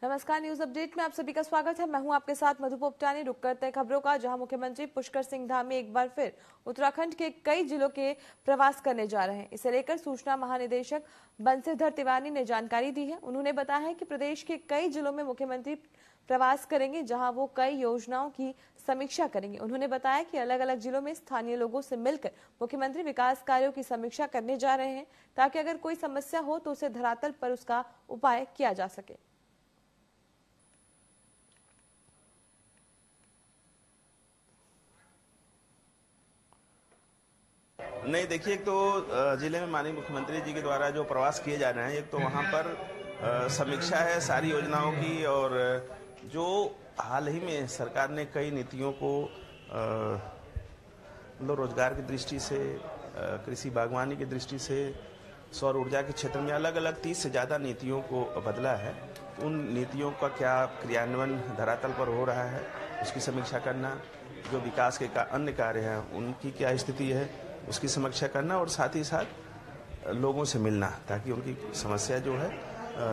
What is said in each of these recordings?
नमस्कार, news update में आप सभी का स्वागत है। मैं हूं आपके साथ मधु पोपटानी। रुक करते हैं खबरों का, जहां मुख्यमंत्री पुष्कर सिंह धामी एक बार फिर उत्तराखंड के कई जिलों के प्रवास करने जा रहे हैं। इसे लेकर सूचना महानिदेशक बंसीधर तिवारी ने जानकारी दी है। उन्होंने बताया है कि प्रदेश के कई जिलों में मुख्यमंत्री प्रवास करेंगे, जहां वो कई योजनाओं की समीक्षा करेंगे। उन्होंने बताया कि अलग अलग जिलों में स्थानीय लोगों से मिलकर मुख्यमंत्री विकास कार्यों की समीक्षा करने जा रहे हैं, ताकि अगर कोई समस्या हो तो उसे धरातल पर उसका उपाय किया जा सके। नहीं, देखिए, एक तो जिले में माननीय मुख्यमंत्री जी के द्वारा जो प्रवास किए जा रहे हैं, एक तो वहाँ पर समीक्षा है सारी योजनाओं की, और जो हाल ही में सरकार ने कई नीतियों को मतलब रोजगार की दृष्टि से, कृषि बागवानी की दृष्टि से, सौर ऊर्जा के क्षेत्र में अलग अलग 30 से ज़्यादा नीतियों को बदला है। उन नीतियों का क्या क्रियान्वयन धरातल पर हो रहा है, उसकी समीक्षा करना, जो विकास के अन्य कार्य हैं उनकी क्या स्थिति है उसकी समीक्षा करना, और साथ ही साथ लोगों से मिलना, ताकि उनकी समस्या जो है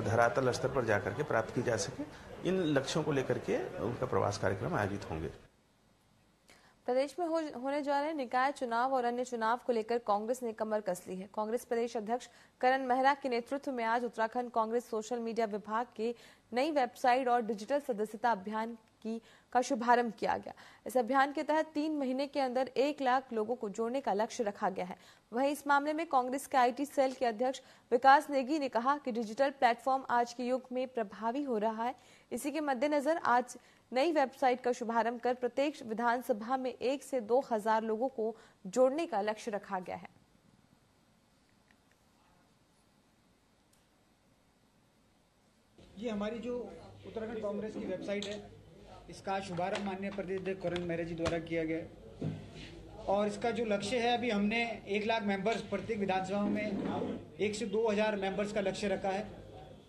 धरातल स्तर पर जाकर के प्राप्त की जा सके। इन लक्ष्यों को लेकर के उनका प्रवास कार्यक्रम आयोजित होंगे। प्रदेश में होने जा रहे निकाय चुनाव और अन्य चुनाव को लेकर कांग्रेस ने कमर कस ली है। कांग्रेस प्रदेश अध्यक्ष करण मेहरा के नेतृत्व में आज उत्तराखंड कांग्रेस सोशल मीडिया विभाग के नई वेबसाइट और डिजिटल सदस्यता अभियान का शुभारंभ किया गया। इस अभियान के तहत 3 महीने के अंदर 1 लाख लोगों को जोड़ने का लक्ष्य रखा गया है। वहीं इस मामले में कांग्रेस के आईटी सेल के अध्यक्ष विकास नेगी ने कहा कि डिजिटल प्लेटफॉर्म आज के युग में प्रभावी हो रहा है। इसी के मद्देनजर आज नई वेबसाइट का शुभारंभ कर प्रत्येक विधानसभा में 1 से 2 हजार लोगों को जोड़ने का लक्ष्य रखा गया है। ये हमारी जो उत्तराखंड कांग्रेस की वेबसाइट है, इसका शुभारंभ माननीय प्रदेश अध्यक्ष करण मेहरा जी द्वारा किया गया है। और इसका जो लक्ष्य है, अभी हमने 1 लाख मेंबर्स प्रत्येक विधानसभा में 1 से 2 हजार मेंबर्स का लक्ष्य रखा है,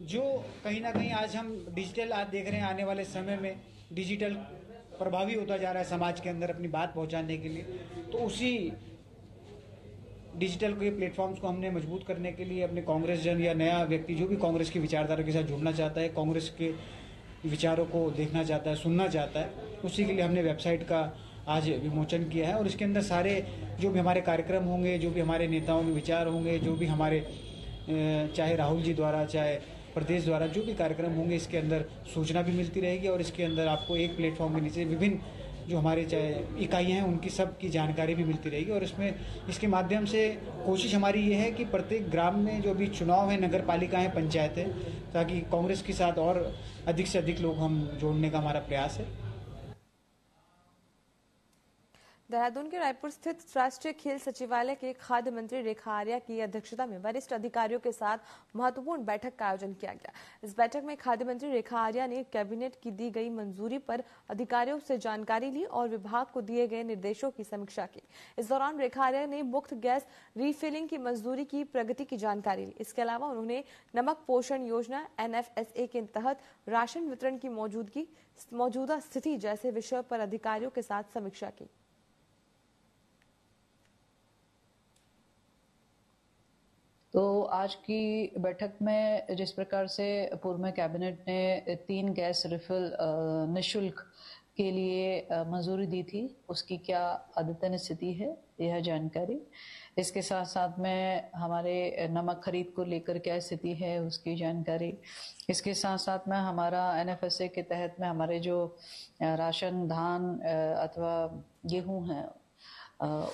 जो कहीं ना कहीं आज हम डिजिटल आज देख रहे हैं। आने वाले समय में डिजिटल प्रभावी होता जा रहा है समाज के अंदर अपनी बात पहुंचाने के लिए। तो उसी डिजिटल के प्लेटफॉर्म्स को हमने मजबूत करने के लिए अपने कांग्रेस जन या नया व्यक्ति जो भी कांग्रेस की विचारधारा के साथ जुड़ना चाहता है, कांग्रेस के विचारों को देखना चाहता है, सुनना चाहता है, उसी के लिए हमने वेबसाइट का आज विमोचन किया है। और इसके अंदर सारे जो भी हमारे कार्यक्रम होंगे, जो भी हमारे नेताओं के विचार होंगे, जो भी हमारे चाहे राहुल जी द्वारा चाहे प्रदेश द्वारा जो भी कार्यक्रम होंगे, इसके अंदर सूचना भी मिलती रहेगी। और इसके अंदर आपको एक प्लेटफॉर्म के नीचे विभिन्न जो हमारे चाहे इकाइयाँ हैं उनकी सब की जानकारी भी मिलती रहेगी। और इसमें इसके माध्यम से कोशिश हमारी ये है कि प्रत्येक ग्राम में जो भी चुनाव है, नगर पालिकाएँ, पंचायतें, ताकि कांग्रेस के साथ और अधिक से अधिक लोग हम जोड़ने का हमारा प्रयास है। देहरादून के रायपुर स्थित राष्ट्रीय खेल सचिवालय के खाद्य मंत्री रेखा आर्या की अध्यक्षता में वरिष्ठ अधिकारियों के साथ महत्वपूर्ण बैठक का आयोजन किया गया। इस बैठक में खाद्य मंत्री रेखा आर्या ने कैबिनेट की दी गई मंजूरी पर अधिकारियों से जानकारी ली और विभाग को दिए गए निर्देशों की समीक्षा की। इस दौरान रेखा आर्या ने मुफ्त गैस रीफिलिंग की मंजूरी की प्रगति की जानकारी ली। इसके अलावा उन्होंने नमक पोषण योजना NFSA के तहत राशन वितरण की मौजूदा स्थिति जैसे विषयों पर अधिकारियों के साथ समीक्षा की। तो आज की बैठक में जिस प्रकार से पूर्व में कैबिनेट ने 3 गैस रिफिल निःशुल्क के लिए मंजूरी दी थी, उसकी क्या अद्यतन स्थिति है, यह जानकारी। इसके साथ साथ में हमारे नमक खरीद को लेकर क्या स्थिति है, उसकी जानकारी। इसके साथ साथ में हमारा NFSA के तहत में हमारे जो राशन धान अथवा गेहूं है,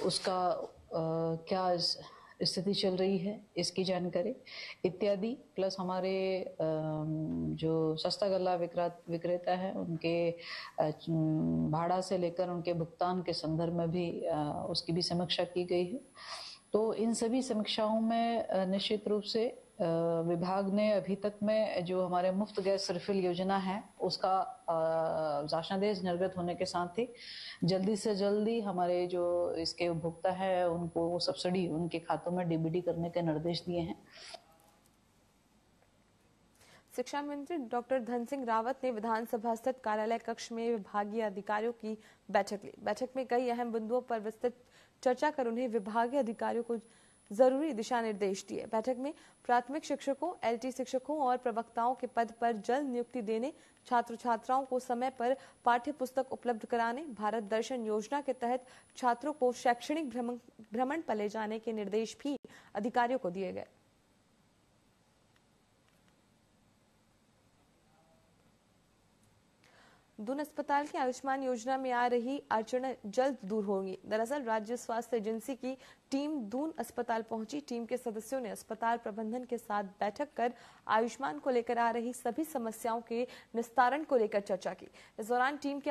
उसका क्या स्थिति चल रही है, इसकी जानकारी इत्यादि। प्लस हमारे जो सस्ता गल्ला विक्रेता है, उनके भाड़ा से लेकर उनके भुगतान के संदर्भ में भी उसकी भी समीक्षा की गई है। तो इन सभी समीक्षाओं में निश्चित रूप से विभाग ने अभी तक में जो हमारे मुफ्त गैस रिफिल योजना है, उसका शासनादेश निर्गत होने के साथ ही जल्दी से जल्दी हमारे जो इसके उपभोक्ता है उनको सब्सिडी उनके खातों में DBT करने के निर्देश दिए हैं। शिक्षा मंत्री डॉक्टर धन सिंह रावत ने विधानसभा स्थित कार्यालय कक्ष में विभागीय अधिकारियों की बैठक ली। बैठक में कई अहम बिंदुओं पर विस्तृत चर्चा कर उन्हें विभागीय अधिकारियों को जरूरी दिशा निर्देश दिए। बैठक में प्राथमिक शिक्षकों, एलटी शिक्षकों और प्रवक्ताओं के पद पर जल्द नियुक्ति देने, छात्र छात्राओं को समय पर पाठ्य पुस्तक उपलब्ध कराने, भारत दर्शन योजना के तहत छात्रों को शैक्षणिक भ्रमण पर ले जाने के निर्देश भी अधिकारियों को दिए गए। दून अस्पताल की आयुष्मान योजना में आ रही अड़चनें जल्द दूर होंगी। दरअसल राज्य स्वास्थ्य एजेंसी की टीम दून अस्पताल पहुंची। टीम के सदस्यों ने अस्पताल प्रबंधन के साथ बैठक कर आयुष्मान को लेकर आ रही सभी समस्याओं के निस्तारण को लेकर चर्चा की। इस दौरान टीम के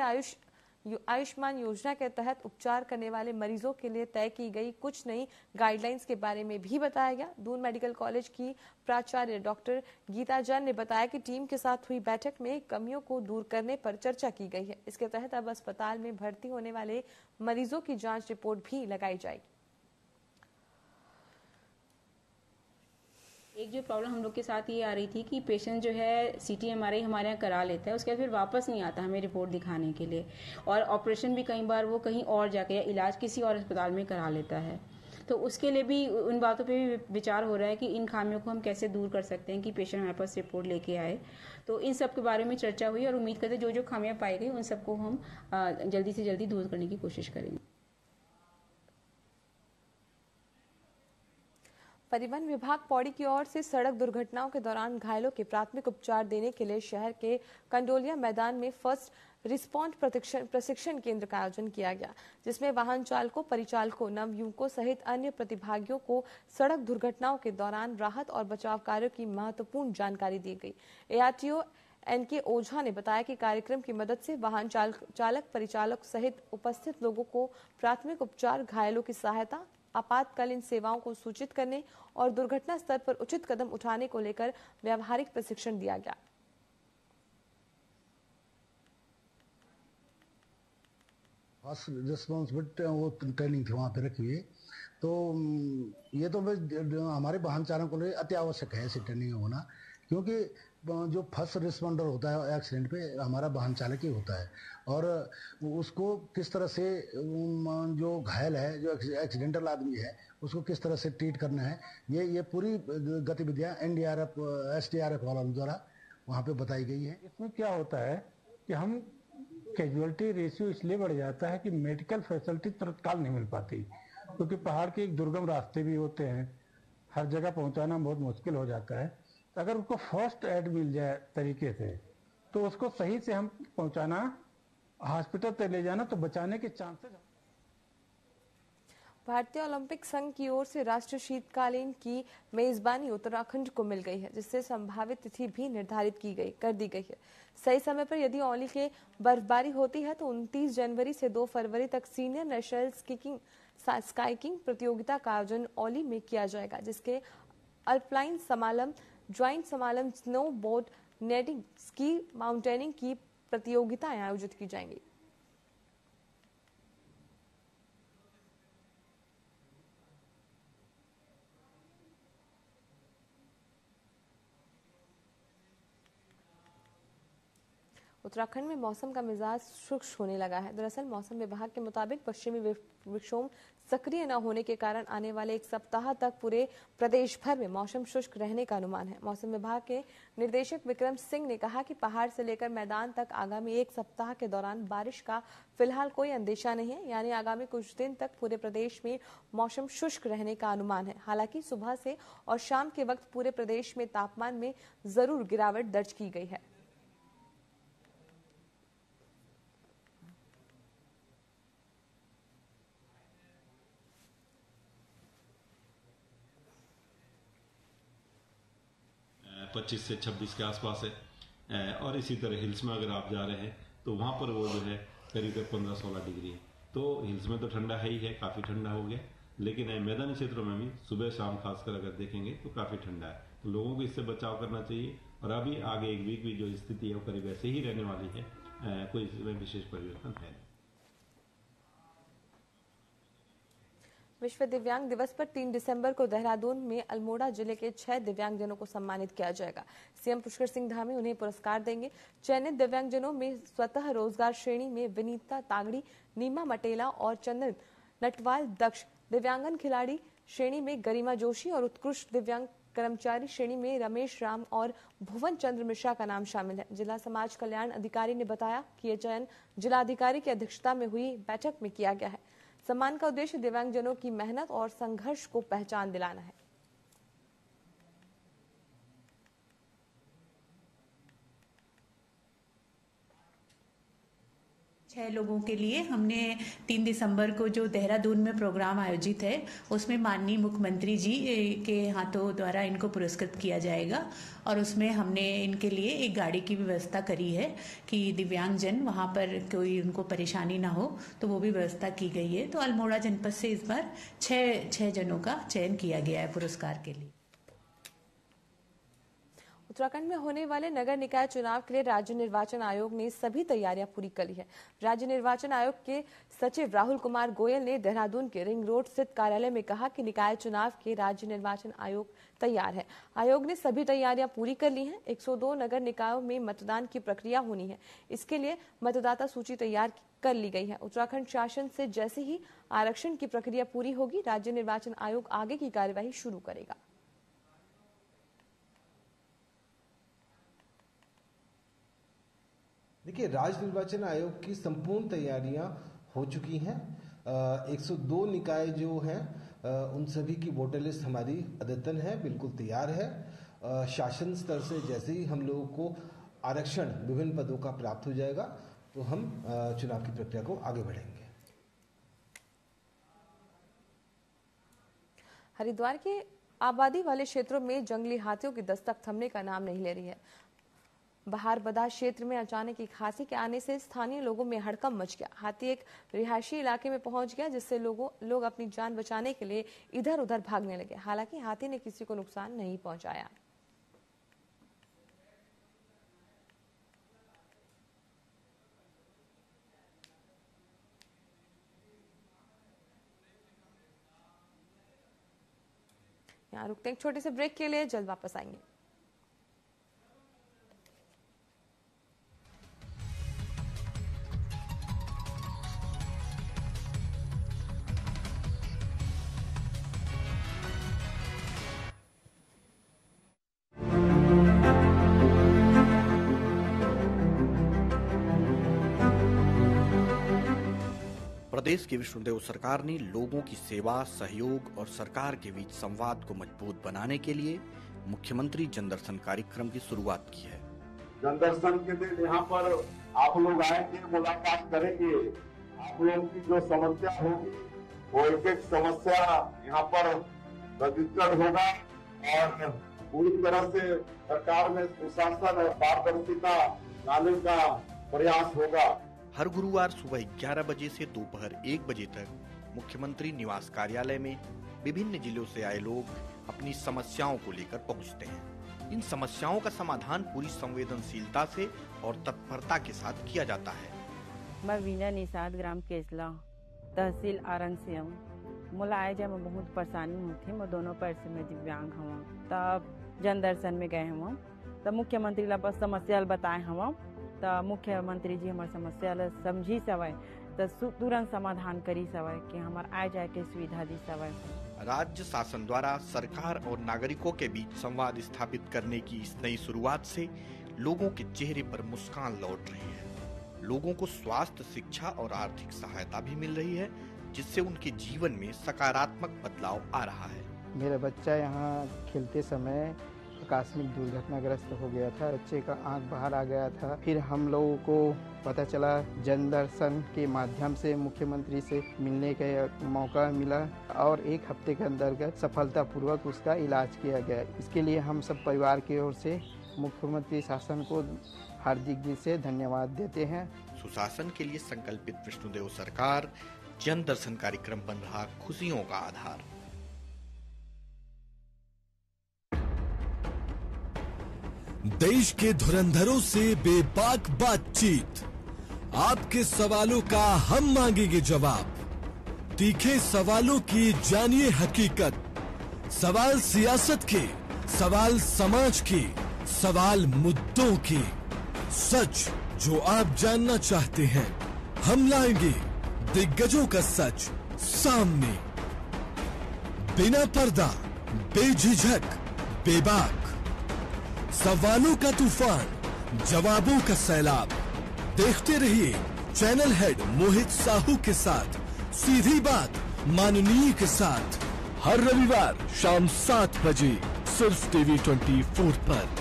आयुष्मान योजना के तहत उपचार करने वाले मरीजों के लिए तय की गई कुछ नई गाइडलाइंस के बारे में भी बताया गया। दून मेडिकल कॉलेज की प्राचार्य डॉक्टर गीता जैन ने बताया कि टीम के साथ हुई बैठक में कमियों को दूर करने पर चर्चा की गई है। इसके तहत अब अस्पताल में भर्ती होने वाले मरीजों की जांच रिपोर्ट भी लगाई जाएगी। एक जो प्रॉब्लम हम लोग के साथ ये आ रही थी कि पेशेंट जो है CT MRI हमारे यहाँ करा लेता है, उसके बाद फिर वापस नहीं आता हमें रिपोर्ट दिखाने के लिए, और ऑपरेशन भी कई बार वो कहीं और जाके या इलाज किसी और अस्पताल में करा लेता है। तो उसके लिए भी उन बातों पे भी विचार हो रहा है कि इन खामियों को हम कैसे दूर कर सकते हैं कि पेशेंट हमारे पास रिपोर्ट लेके आए। तो इन सब के बारे में चर्चा हुई और उम्मीद करते हैं जो खामियां पाई गई उन सबको हम जल्दी से जल्दी दूर करने की कोशिश करेंगे। परिवहन विभाग पौड़ी की ओर से सड़क दुर्घटनाओं के दौरान घायलों के प्राथमिक उपचार देने के लिए शहर के कंडोलिया मैदान में फर्स्ट रिस्पॉन्ड प्रशिक्षण केंद्र का आयोजन किया गया, जिसमें वाहन चालकों, परिचालकों, नवयुवकों सहित अन्य प्रतिभागियों को सड़क दुर्घटनाओं के दौरान राहत और बचाव कार्यों की महत्वपूर्ण जानकारी दी गई। ARTO NK ओझा ने बताया कि कार्यक्रम की मदद से वाहन चालक, परिचालक सहित उपस्थित लोगों को प्राथमिक उपचार, घायलों की सहायता, आपातकालीन सेवाओं को सूचित करने और दुर्घटना स्तर पर उचित कदम उठाने को लेकर व्यावहारिक प्रशिक्षण दिया गया। फर्स्ट रिस्पॉन्सिबिलिटी वो ट्रेनिंग थी वहाँ पे रखी हुई। तो ये तो हमारे वाहन चालकों के लिए अति आवश्यक है ऐसी ट्रेनिंग होना, क्योंकि जो फर्स्ट रिस्पॉन्डर होता है एक्सीडेंट पे हमारा वाहन चालक ही होता है, और उसको किस तरह से जो घायल है, जो एक्सीडेंटल आदमी है, उसको किस तरह से ट्रीट करना है, ये पूरी गतिविधियाँ NDRF SDRF वालों द्वारा वहाँ पे बताई गई है। इसमें क्या होता है कि हम कैजुअलिटी रेशियो इसलिए बढ़ जाता है कि मेडिकल फैसिलिटी तत्काल नहीं मिल पाती, क्योंकि पहाड़ के एक दुर्गम रास्ते भी होते हैं, हर जगह पहुंचाना बहुत मुश्किल हो जाता है। तो अगर उसको फर्स्ट एड मिल जाए तरीके से तो उसको सही से हम पहुंचाना, हॉस्पिटल तक ले जाना, तो बचाने के चांसेस। भारतीय ओलंपिक संघ की ओर से राष्ट्रीय शीतकालीन की मेजबानी उत्तराखंड को मिल गई है, जिससे संभावित तिथि भी निर्धारित कर दी गई है। सही समय पर यदि औली के बर्फबारी होती है तो 29 जनवरी से 2 फरवरी तक सीनियर नेशनल स्काईकिंग प्रतियोगिता का आयोजन औली में किया जाएगा, जिसके alpine slalom, giant slalom, snowboard, नेटिंग, स्की माउंटेनिंग की प्रतियोगिताएं आयोजित की जाएंगी। उत्तराखंड में मौसम का मिजाज शुष्क होने लगा है। दरअसल मौसम विभाग के मुताबिक पश्चिमी विक्षोभ सक्रिय न होने के कारण आने वाले एक सप्ताह तक पूरे प्रदेश भर में मौसम शुष्क रहने का अनुमान है। मौसम विभाग के निदेशक विक्रम सिंह ने कहा कि पहाड़ से लेकर मैदान तक आगामी एक सप्ताह के दौरान बारिश का फिलहाल कोई अंदेशा नहीं है, यानी आगामी कुछ दिन तक पूरे प्रदेश में मौसम शुष्क रहने का अनुमान है। हालांकि सुबह से और शाम के वक्त पूरे प्रदेश में तापमान में जरूर गिरावट दर्ज की गई है। पच्चीस से 26 के आसपास है, और इसी तरह हिल्स में अगर आप जा रहे हैं तो वहाँ पर वो जो है करीब 15-16 डिग्री है। तो हिल्स में तो ठंडा है ही है, काफ़ी ठंडा हो गया, लेकिन मैदानी क्षेत्रों में भी सुबह शाम खासकर अगर देखेंगे तो काफ़ी ठंडा है। तो लोगों को इससे बचाव करना चाहिए, और अभी आगे एक वीक भी जो स्थिति है वो करीब ऐसे ही रहने वाली है, कोई इसमें विशेष परिवर्तन है नहीं। विश्व दिव्यांग दिवस पर 3 दिसंबर को देहरादून में अल्मोड़ा जिले के 6 दिव्यांगजनों को सम्मानित किया जाएगा। सीएम पुष्कर सिंह धामी उन्हें पुरस्कार देंगे। चयनित दिव्यांगजनों में स्वतः रोजगार श्रेणी में विनीता तागड़ी, नीमा मटेला और चंदन नटवाल दक्ष, दिव्यांगन खिलाड़ी श्रेणी में गरिमा जोशी और उत्कृष्ट दिव्यांग कर्मचारी श्रेणी में रमेश राम और भुवन चंद्र मिश्रा का नाम शामिल है। जिला समाज कल्याण अधिकारी ने बताया कि यह चयन जिलाधिकारी की अध्यक्षता में हुई बैठक में किया गया है। सम्मान का उद्देश्य दिव्यांगजनों की मेहनत और संघर्ष को पहचान दिलाना है। छह लोगों के लिए हमने 3 दिसंबर को जो देहरादून में प्रोग्राम आयोजित है उसमें माननीय मुख्यमंत्री जी के हाथों द्वारा इनको पुरस्कृत किया जाएगा और उसमें हमने इनके लिए एक गाड़ी की व्यवस्था करी है कि दिव्यांगजन वहां पर कोई उनको परेशानी ना हो, तो वो भी व्यवस्था की गई है। तो अल्मोड़ा जनपद से इस बार छह जनों का चयन किया गया है पुरस्कार के लिए। उत्तराखंड में होने वाले नगर निकाय चुनाव के लिए राज्य निर्वाचन आयोग ने सभी तैयारियां पूरी कर ली है। राज्य निर्वाचन आयोग के सचिव राहुल कुमार गोयल ने देहरादून के रिंग रोड स्थित कार्यालय में कहा कि निकाय चुनाव के राज्य निर्वाचन आयोग तैयार है। आयोग ने सभी तैयारियां पूरी कर ली हैं। 102 नगर निकायों में मतदान की प्रक्रिया होनी है। इसके लिए मतदाता सूची तैयार कर ली गई है। उत्तराखंड शासन से जैसे ही आरक्षण की प्रक्रिया पूरी होगी, राज्य निर्वाचन आयोग आगे की कार्यवाही शुरू करेगा। देखिए, राज्य निर्वाचन आयोग की संपूर्ण तैयारियां हो चुकी हैं। 102 निकाय जो हैं उन सभी की वोटर लिस्ट हमारी अद्यतन है, बिल्कुल तैयार है। शासन स्तर से जैसे ही हम लोगों को आरक्षण विभिन्न पदों का प्राप्त हो जाएगा तो हम चुनाव की प्रक्रिया को आगे बढ़ेंगे। हरिद्वार के आबादी वाले क्षेत्रों में जंगली हाथियों की दस्तक थमने का नाम नहीं ले रही है। बहारबदा क्षेत्र में अचानक एक हाथी के आने से स्थानीय लोगों में हड़कंप मच गया। हाथी एक रिहायशी इलाके में पहुंच गया, जिससे लोग अपनी जान बचाने के लिए इधर उधर भागने लगे। हालांकि हाथी ने किसी को नुकसान नहीं पहुंचाया। यहाँ रुकते हैं एक छोटे से ब्रेक के लिए, जल्द वापस आएंगे। प्रदेश की विष्णुदेव सरकार ने लोगों की सेवा, सहयोग और सरकार के बीच संवाद को मजबूत बनाने के लिए मुख्यमंत्री जनदर्शन कार्यक्रम की शुरुआत की है। जनदर्शन के दिन यहाँ पर आप लोग आएंगे, मुलाकात करेंगे। आप लोगों की जो समस्या होगी वो एक एक समस्या यहाँ पर रजिस्टर्ड होगा और पूरी तरह से सरकार में सुशासन और पारदर्शिता लाने का प्रयास होगा। हर गुरुवार सुबह 11 बजे से दोपहर 1 बजे तक मुख्यमंत्री निवास कार्यालय में विभिन्न जिलों से आए लोग अपनी समस्याओं को लेकर पहुंचते हैं। इन समस्याओं का समाधान पूरी संवेदनशीलता से और तत्परता के साथ किया जाता है। मैं वीना निषाद, ग्राम केसला, तहसील आरन से हूँ। मोला आए जब मैं बहुत परेशानी होती, मैं दोनों पैर से मैं दिव्यांग हूँ। तब जन दर्शन में गए हम, तब मुख्यमंत्री ला बस समस्या बताए हम, तो मुख्यमंत्री जी हमारे समस्या ला समझी सवय, तो तुरंत समाधान करी सवय कि हमारे आए जाए के सुविधा दी सवय। राज्य शासन द्वारा सरकार और नागरिकों के बीच संवाद स्थापित करने की इस नई शुरुआत से लोगों के चेहरे पर मुस्कान लौट रही है। लोगों को स्वास्थ्य, शिक्षा और आर्थिक सहायता भी मिल रही है, जिससे उनके जीवन में सकारात्मक बदलाव आ रहा है। मेरा बच्चा यहाँ खेलते समय आकस्मिक दुर्घटनाग्रस्त हो गया था। बच्चे का आंख बाहर आ गया था। फिर हम लोगों को पता चला, जन दर्शन के माध्यम से मुख्यमंत्री से मिलने का मौका मिला और 1 हफ्ते के अंतर्गत सफलतापूर्वक उसका इलाज किया गया। इसके लिए हम सब परिवार की ओर से मुख्यमंत्री शासन को हार्दिक दिल से धन्यवाद देते हैं। सुशासन के लिए संकल्पित विष्णुदेव सरकार जन दर्शन कार्यक्रम बन रहा खुशियों का आधार। देश के धुरंधरों से बेबाक बातचीत, आपके सवालों का हम मांगेंगे जवाब। तीखे सवालों की जानिए हकीकत। सवाल सियासत के, सवाल समाज के, सवाल मुद्दों के। सच जो आप जानना चाहते हैं, हम लाएंगे दिग्गजों का सच सामने। बिना पर्दा, बेझिझक, बेबाक, सवालों का तूफान, जवाबों का सैलाब। देखते रहिए चैनल हेड मोहित साहू के साथ सीधी बात माननीय के साथ, हर रविवार शाम 7 बजे सिर्फ टीवी 24 पर।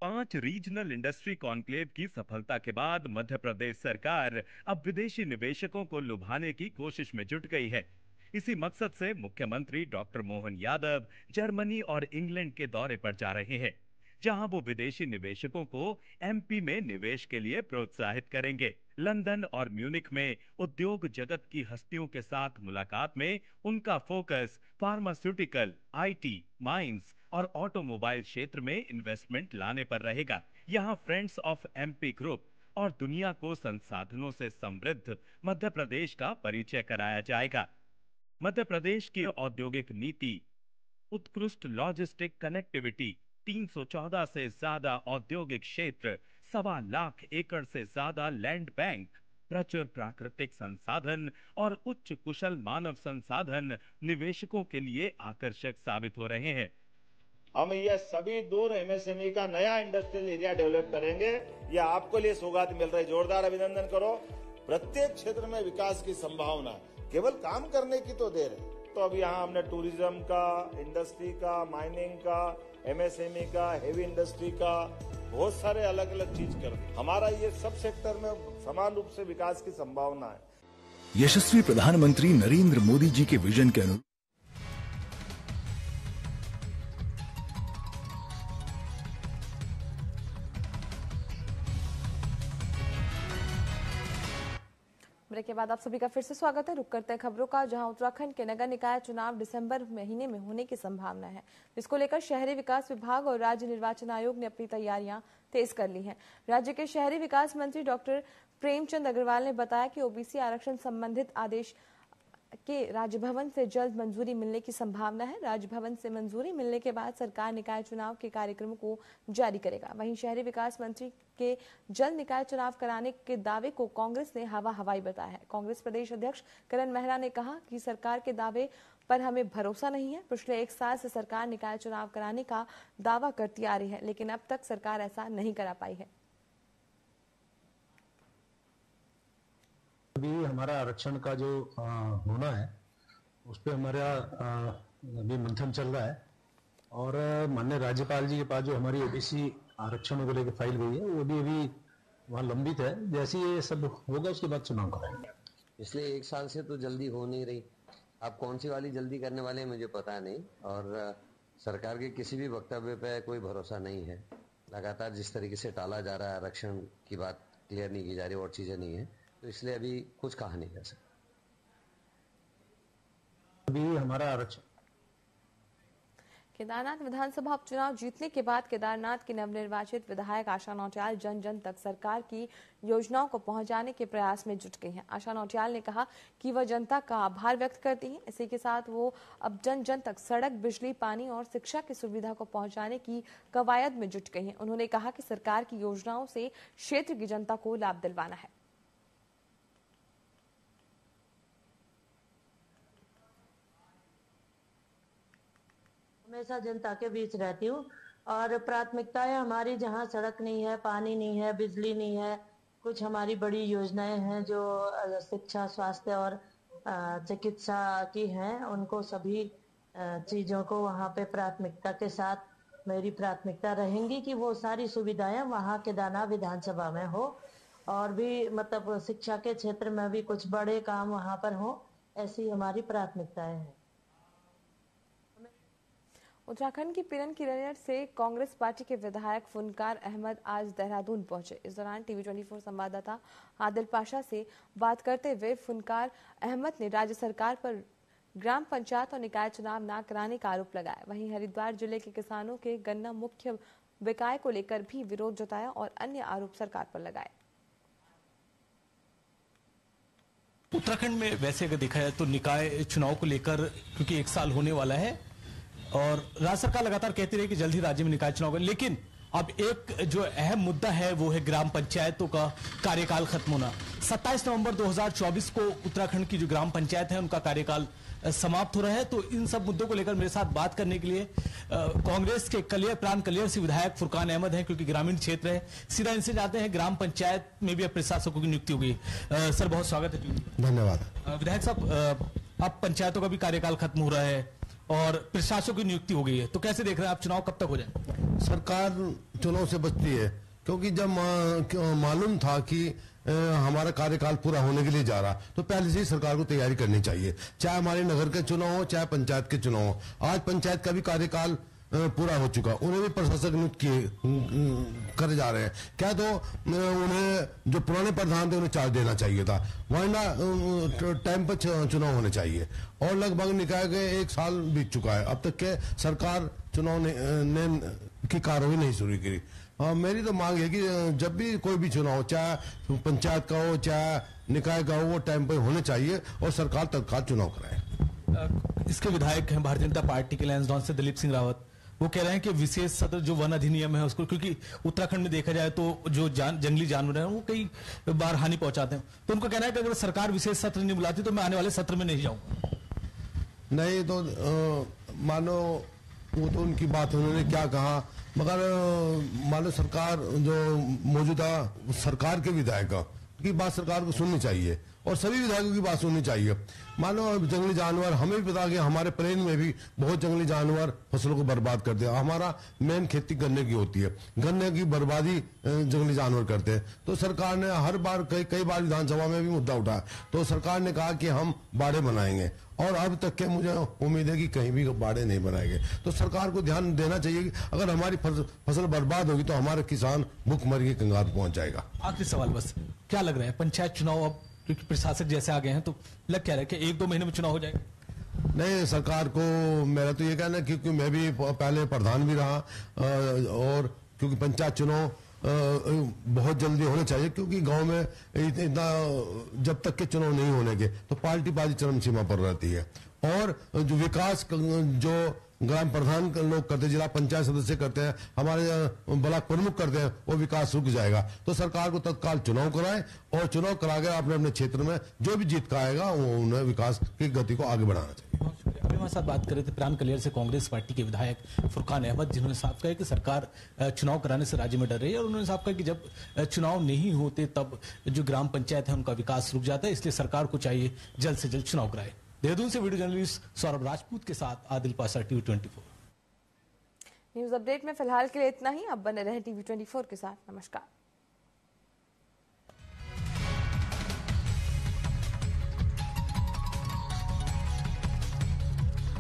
पांच रीजनल इंडस्ट्री कॉन्क्लेव की सफलता के बाद मध्य प्रदेश सरकार अब विदेशी निवेशकों को लुभाने की कोशिश में जुट गई है। इसी मकसद से मुख्यमंत्री डॉक्टर मोहन यादव जर्मनी और इंग्लैंड के दौरे पर जा रहे हैं, जहां वो विदेशी निवेशकों को एमपी में निवेश के लिए प्रोत्साहित करेंगे। लंदन और म्यूनिख में उद्योग जगत की हस्तियों के साथ मुलाकात में उनका फोकस फार्मास्यूटिकल, आईटी, माइंस और ऑटोमोबाइल क्षेत्र में इन्वेस्टमेंट लाने पर रहेगा। यहां फ्रेंड्स ऑफ एमपी ग्रुप और दुनिया को संसाधनों से समृद्ध मध्य प्रदेश का परिचय कराया जाएगा। मध्य प्रदेश की औद्योगिक नीति, उत्कृष्ट लॉजिस्टिक कनेक्टिविटी, 314 से ज्यादा औद्योगिक क्षेत्र, 1.25 लाख एकड़ से ज्यादा लैंड बैंक, प्रचुर प्राकृतिक संसाधन और उच्च कुशल मानव संसाधन निवेशकों के लिए आकर्षक साबित हो रहे हैं। हम ये सभी दूर एमएसएमई का नया इंडस्ट्रियल एरिया डेवलप करेंगे। ये आपको लिए सौगात मिल रही, जोरदार अभिनंदन करो। प्रत्येक क्षेत्र में विकास की संभावना, केवल काम करने की तो देर है। तो अब यहाँ हमने टूरिज्म का, इंडस्ट्री का, माइनिंग का, एमएसएमई का, हेवी इंडस्ट्री का, बहुत सारे अलग अलग चीज कर दी। हमारा ये सब सेक्टर में समान रूप से विकास की संभावना है। यशस्वी प्रधानमंत्री नरेंद्र मोदी जी के विजन के अनुरूप ब्रेक के बाद आप सभी का फिर से स्वागत है। रुक करते हैं खबरों का, जहां उत्तराखंड के नगर निकाय चुनाव दिसंबर महीने में होने की संभावना है। इसको लेकर शहरी विकास विभाग और राज्य निर्वाचन आयोग ने अपनी तैयारियां तेज कर ली हैं। राज्य के शहरी विकास मंत्री डॉक्टर प्रेमचंद अग्रवाल ने बताया कि ओबीसी आरक्षण संबंधित आदेश के राज्य भवन से जल्द मंजूरी मिलने की संभावना है। राज्य भवन से मंजूरी मिलने के बाद सरकार निकाय चुनाव के कार्यक्रमों को जारी करेगा। वहीं शहरी विकास मंत्री के जल्द निकाय चुनाव कराने के दावे को कांग्रेस ने हवाई बताया है। कांग्रेस प्रदेश अध्यक्ष करण मेहरा ने कहा कि सरकार के दावे पर हमें भरोसा नहीं है। पिछले 1 साल से सरकार निकाय चुनाव कराने का दावा करती आ रही है, लेकिन अब तक सरकार ऐसा नहीं करा पाई है। अभी हमारा आरक्षण का जो होना है उस पर हमारा अभी मंथन चल रहा है और माननीय राज्यपाल जी के पास जो हमारी ओबीसी आरक्षण को लेकर फाइल गई है वो भी अभी वहाँ लंबित है। जैसे ये सब होगा उसके बाद चुनाव कराएंगे। इसलिए 1 साल से तो जल्दी हो नहीं रही। आप कौन सी वाली जल्दी करने वाले हैं मुझे पता नहीं, और सरकार के किसी भी वक्तव्य पे कोई भरोसा नहीं है। लगातार जिस तरीके से टाला जा रहा है, आरक्षण की बात क्लियर नहीं की जा रही और चीजें नहीं है, तो इसलिए अभी कुछ कहा नहीं जा सकता। अभी हमारा आरक्षण केदारनाथ विधानसभा उपचुनाव जीतने के बाद केदारनाथ के नवनिर्वाचित विधायक आशा नौटियाल जन जन तक सरकार की योजनाओं को पहुंचाने के प्रयास में जुट गई हैं। आशा नौटियाल ने कहा कि वह जनता का आभार व्यक्त करती हैं। इसी के साथ वो अब जन जन तक सड़क, बिजली, पानी और शिक्षा की सुविधा को पहुंचाने की कवायद में जुट गई हैं। उन्होंने कहा कि सरकार की योजनाओं से क्षेत्र की जनता को लाभ दिलवाना है। हमेशा जनता के बीच रहती हूँ और प्राथमिकताएं हमारी जहाँ सड़क नहीं है, पानी नहीं है, बिजली नहीं है, कुछ हमारी बड़ी योजनाएं हैं जो शिक्षा, स्वास्थ्य और चिकित्सा की हैं, उनको सभी चीजों को वहाँ पे प्राथमिकता के साथ मेरी प्राथमिकता रहेंगी कि वो सारी सुविधाएं वहाँ केदारनाथ विधानसभा में हो और भी मतलब शिक्षा के क्षेत्र में भी कुछ बड़े काम वहाँ पर हो, ऐसी हमारी प्राथमिकताएं हैं। उत्तराखंड की पिरन किरनियर से कांग्रेस पार्टी के विधायक फुनकार अहमद आज देहरादून पहुंचे। इस दौरान टीवी 24 संवाददाता आदिल पाशा से बात करते हुए फुनकार अहमद ने राज्य सरकार पर ग्राम पंचायत और निकाय चुनाव न कराने का आरोप लगाया। वहीं हरिद्वार जिले के किसानों के गन्ना मुख्य विकाय को लेकर भी विरोध जताया और अन्य आरोप सरकार पर लगाए। उत्तराखंड में वैसे अगर देखा जाए तो निकाय चुनाव को लेकर क्योंकि 1 साल होने वाला है और राज्य सरकार लगातार कहती रही कि जल्द ही राज्य में निकाय चुनाव होगा, लेकिन अब एक जो अहम मुद्दा है वो है ग्राम पंचायतों का कार्यकाल खत्म होना। 27 नवंबर 2024 को उत्तराखंड की जो ग्राम पंचायत है उनका कार्यकाल समाप्त हो रहा है। तो इन सब मुद्दों को लेकर मेरे साथ बात करने के लिए कांग्रेस के प्राण कलियर से विधायक फुरकान अहमद हैं, क्योंकि ग्रामीण क्षेत्र है। सीधा इनसे जाते हैं, ग्राम पंचायत में भी अब प्रशासकों की नियुक्ति हो गई। सर बहुत स्वागत है। धन्यवाद। विधायक साहब, अब पंचायतों का भी कार्यकाल खत्म हो रहा है और प्रशासकों की नियुक्ति हो गई है, तो कैसे देख रहे हैं आप, चुनाव कब तक हो जाए? सरकार चुनाव से बचती है, क्योंकि जब मालूम था कि हमारा कार्यकाल पूरा होने के लिए जा रहा, तो पहले से ही सरकार को तैयारी करनी चाहिए, चाहे हमारे नगर के चुनाव हो चाहे पंचायत के चुनाव हो। आज पंचायत का भी कार्यकाल पूरा हो चुका, उन्हें भी प्रशासक नियुक्त किए करे जा रहे हैं। क्या तो उन्हें जो पुराने प्रधान थे उन्हें चार्ज देना चाहिए था, वरना टाइम पर चुनाव होने चाहिए। और लगभग निकाय के 1 साल बीत चुका है, अब तक के सरकार चुनाव की कार्रवाई नहीं शुरू करी। मेरी तो मांग है कि जब भी कोई भी चुनाव हो, चाहे पंचायत का हो चाहे निकाय का हो, वो टाइम पर होने चाहिए और सरकार तत्काल चुनाव कराए। इसके विधायक हैं भारतीय जनता पार्टी के लैंसडाउन से दिलीप सिंह रावत, वो कह रहे हैं कि विशेष सत्र जो वन अधिनियम है उसको, क्योंकि उत्तराखंड में देखा जाए तो जो जंगली जानवर हैं वो कई बार हानि पहुंचाते हैं, तो उनका कहना है कि अगर सरकार विशेष सत्र नहीं बुलाती तो मैं आने वाले सत्र में नहीं जाऊंगा। नहीं तो मानो वो तो उनकी बात, उन्होंने क्या कहा, मगर मानो सरकार जो मौजूदा सरकार के विधायक की बात सरकार को सुननी चाहिए और सभी विधायकों की बात सुननी चाहिए। मानो जंगली जानवर, हमें भी पता कि हमारे प्लेन में भी बहुत जंगली जानवर फसलों को बर्बाद करते हैं। हमारा मेन खेती गन्ने की होती है, गन्ने की बर्बादी जंगली जानवर करते हैं। तो सरकार ने हर बार कई बार विधानसभा में भी मुद्दा उठाया, तो सरकार ने कहा कि हम बाड़े बनाएंगे, और अब तक के मुझे उम्मीद है कि कहीं भी बाड़े नहीं बनाएंगे। तो सरकार को ध्यान देना चाहिए कि अगर हमारी फसल बर्बाद होगी तो हमारे किसान भूखमरी के कंगाल पहुंच जाएगा। आखिरी सवाल बस, क्या लग रहा है पंचायत चुनाव अब क्योंकि प्रशासक जैसे आ गए हैं तो लग क्या रहा है कि 1-2 महीने में चुनाव हो जाएगा? नहीं, सरकार को मेरा तो ये कहना है, क्योंकि मैं भी पहले प्रधान भी रहा, और क्योंकि पंचायत चुनाव बहुत जल्दी होने चाहिए, क्योंकि गांव में इतना जब तक के चुनाव नहीं होने के तो पार्टीबाजी चरम सीमा पर रहती है, और जो विकास जो ग्राम प्रधान लोग करते हैं, जिला पंचायत सदस्य करते हैं, हमारे ब्लॉक प्रमुख करते हैं, वो विकास रुक जाएगा। तो सरकार को तत्काल चुनाव कराए और चुनाव करा कर अपने अपने क्षेत्र में जो भी जीत का आएगा वो उन्हें विकास की गति को आगे बढ़ाना चाहिए। बहुत शुक्रिया। अभी हमारे साथ बात कर रहे थे प्राण कलियर से कांग्रेस पार्टी के विधायक फुरकान अहमद, जिन्होंने साफ कहा कि सरकार चुनाव कराने से राज्य में डर रही है, और उन्होंने साफ कहा कि जब चुनाव नहीं होते तब जो ग्राम पंचायत है उनका विकास रुक जाता है, इसलिए सरकार को चाहिए जल्द से जल्द चुनाव कराए। देहरादून से वीडियो जर्नलिस्ट सौरभ राजपूत के साथ आदिल पासा, TV24। न्यूज अपडेट में फिलहाल के लिए इतना ही। अब बने रहें TV24 के साथ। नमस्कार।